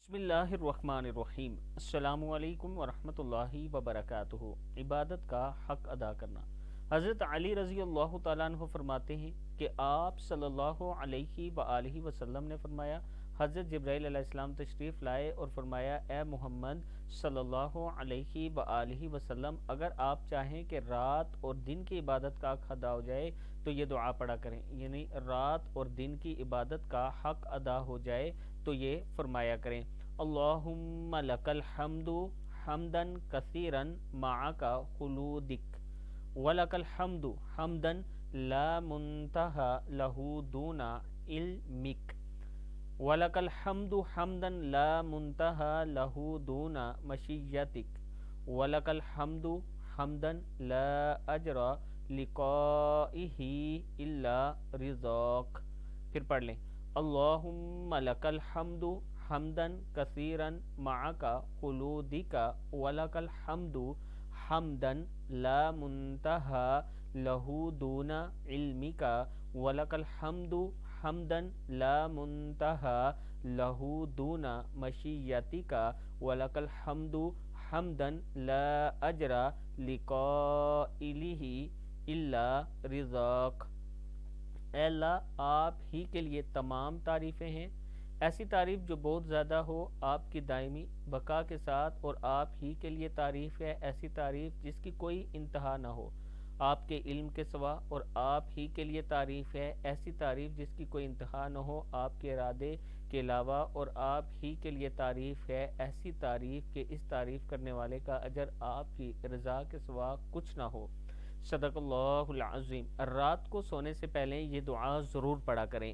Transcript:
بسم اللہ الرحمن الرحیم۔ السلام علیکم ورحمۃ اللہ وبرکاتہ۔ عبادت کا حق ادا کرنا۔ حضرت علی رضی اللہ تعالیٰ عنہ فرماتے ہیں کہ آپ صلی اللہ علیہ وآلہ وسلم نے فرمایا، حضرت جبرائیل علیہ السلام تشریف لائے اور فرمایا، اے محمد صلی اللہ علیہ وآلہ وسلم، اگر آپ چاہیں کہ رات اور دن کی عبادت کا حق ادا ہو جائے تو یہ دعا پڑھا کریں، یعنی رات اور دن کی عبادت کا حق ادا ہو جائے تو یہ فرمایا کریں، اللہم لک الحمد حمدا کثیرا معک خلودک ولک الحمد حمدا لا منتہا لہ دون علمک ولک الحمد حمدا لا منتہا لہ دون مشیتک ولک الحمد حمدا لا اجر لقائہ الا رضاک۔ پھر پڑھ لیں، اللہم لک الحمد حمدا کثیرا معک خلودک ولک الحمد حمدا لا منتہا لہ دون علمک ولک الحمد حمدا لا منتہا لہ دون مشیتک ولک الحمد حمدا لا اجر لقائلہ الا رضاک۔ اے اللہ، آپ ہی کے لیے تمام تعریفیں ہیں، ایسی تعریف جو بہت زیادہ ہو آپ کی دائمی بقا کے ساتھ، اور آپ ہی کے لیے تعریف ہے ایسی تعریف جس کی کوئی انتہا نہ ہو آپ کے علم کے سوا، اور آپ ہی کے لیے تعریف ہے ایسی تعریف جس کی کوئی انتہا نہ ہو آپ کے ارادے کے علاوہ، اور آپ ہی کے لیے تعریف ہے ایسی تعریف کہ اس تعریف کرنے والے کا اجر آپ کی رضا کے سوا کچھ نہ ہو۔ صدق اللہ العظیم۔ رات کو سونے سے پہلے یہ دعا ضرور پڑھا کریں۔